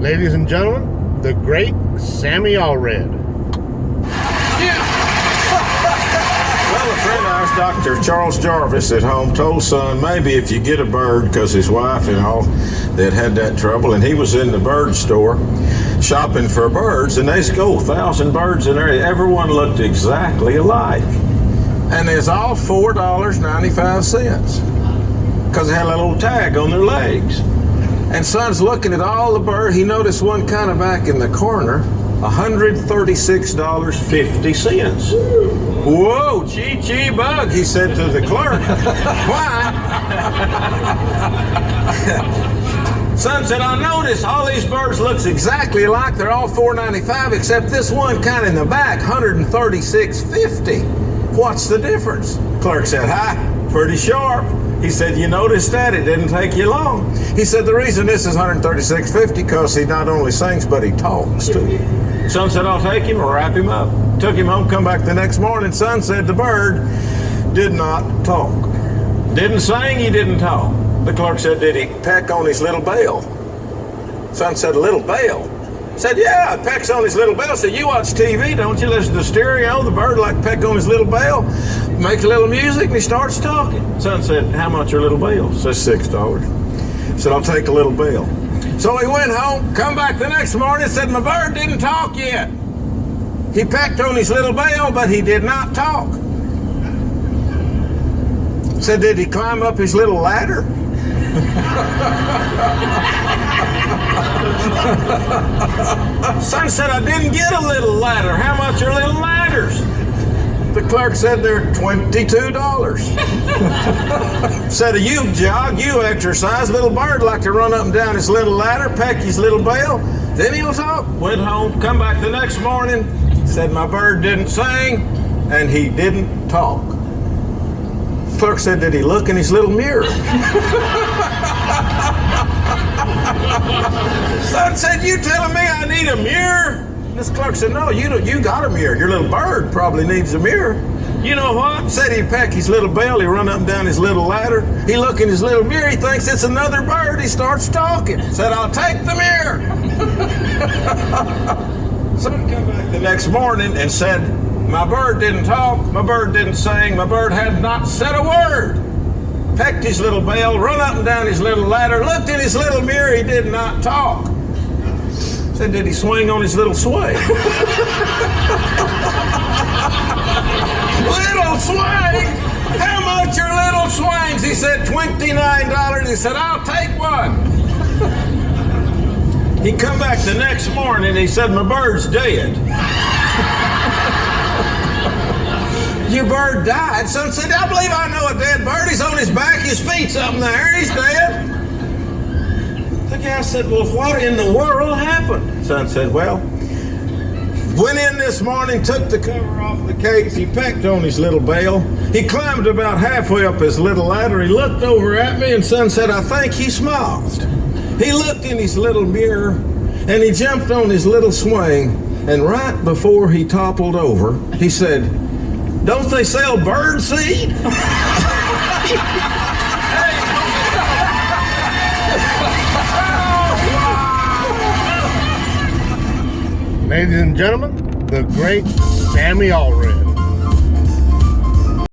Ladies and gentlemen, the great Sammy Allred. Well, a friend of ours, Dr. Charles Jarvis at home, told son maybe if you get a bird, because his wife and all, they'd had that trouble, and he was in the bird store shopping for birds, and there's 1,000 birds in there. Everyone looked exactly alike. And there's all $4.95 because they had a little tag on their legs. And son's looking at all the birds. He noticed one kind of back in the corner, $136.50. Whoa, gee, bug, he said to the clerk. Why? Son said, I noticed all these birds looks exactly alike. They're all $4.95, except this one kind of in the back, $136.50. What's the difference? Clerk said, hi, pretty sharp. He said, you noticed that? It didn't take you long. He said, the reason this is $136.50 because he not only sings, but he talks too. Son said, I'll take him or wrap him up. Took him home, come back the next morning. Son said the bird did not talk. Didn't sing, he didn't talk. The clerk said, did he peck on his little bell? Son said, a little bell? Said, yeah, it pecks on his little bell. Said, you watch TV, don't you? Listen to stereo. The bird like peck on his little bell, make a little music, and he starts talking. Son said, how much are little bells? Says $6. Said, I'll take a little bell. So he went home, come back the next morning, said, my bird didn't talk yet. He pecked on his little bell, but he did not talk. Said, did he climb up his little ladder? Son said, I didn't get a little ladder. How much are little ladders? The clerk said they're $22. Said, you jog, you exercise. Little bird like to run up and down his little ladder, peck his little bell. Then he'll talk. Went home, come back the next morning. Said, my bird didn't sing, and he didn't talk. Clerk said, did he look in his little mirror? Son said, you telling me I need a mirror? This clerk said, no, you got a mirror. Your little bird probably needs a mirror. You know what? Said he'd peck his little bell, he'd run up and down his little ladder. He look in his little mirror, he thinks it's another bird. He starts talking. Said, I'll take the mirror. Son come back the next morning and said, my bird didn't talk, my bird didn't sing, my bird had not said a word. Pecked his little bell, run up and down his little ladder, looked in his little mirror, he did not talk. Said, did he swing on his little swing? Little swing? How much are little swings? He said, $29. He said, I'll take one. He come back the next morning, he said, my bird's dead. Your bird died? Son said, I believe I know a dead bird. He's on his back, his feet's up in the air, he's dead. The guy said, well, what in the world happened? Son said, well, went in this morning, took the cover off the cage, he pecked on his little bell. He climbed about halfway up his little ladder, he looked over at me, and son said, I think he smiled. He looked in his little mirror, and he jumped on his little swing, and right before he toppled over, he said, don't they sell bird seed? Ladies and gentlemen, the great Sammy Allred.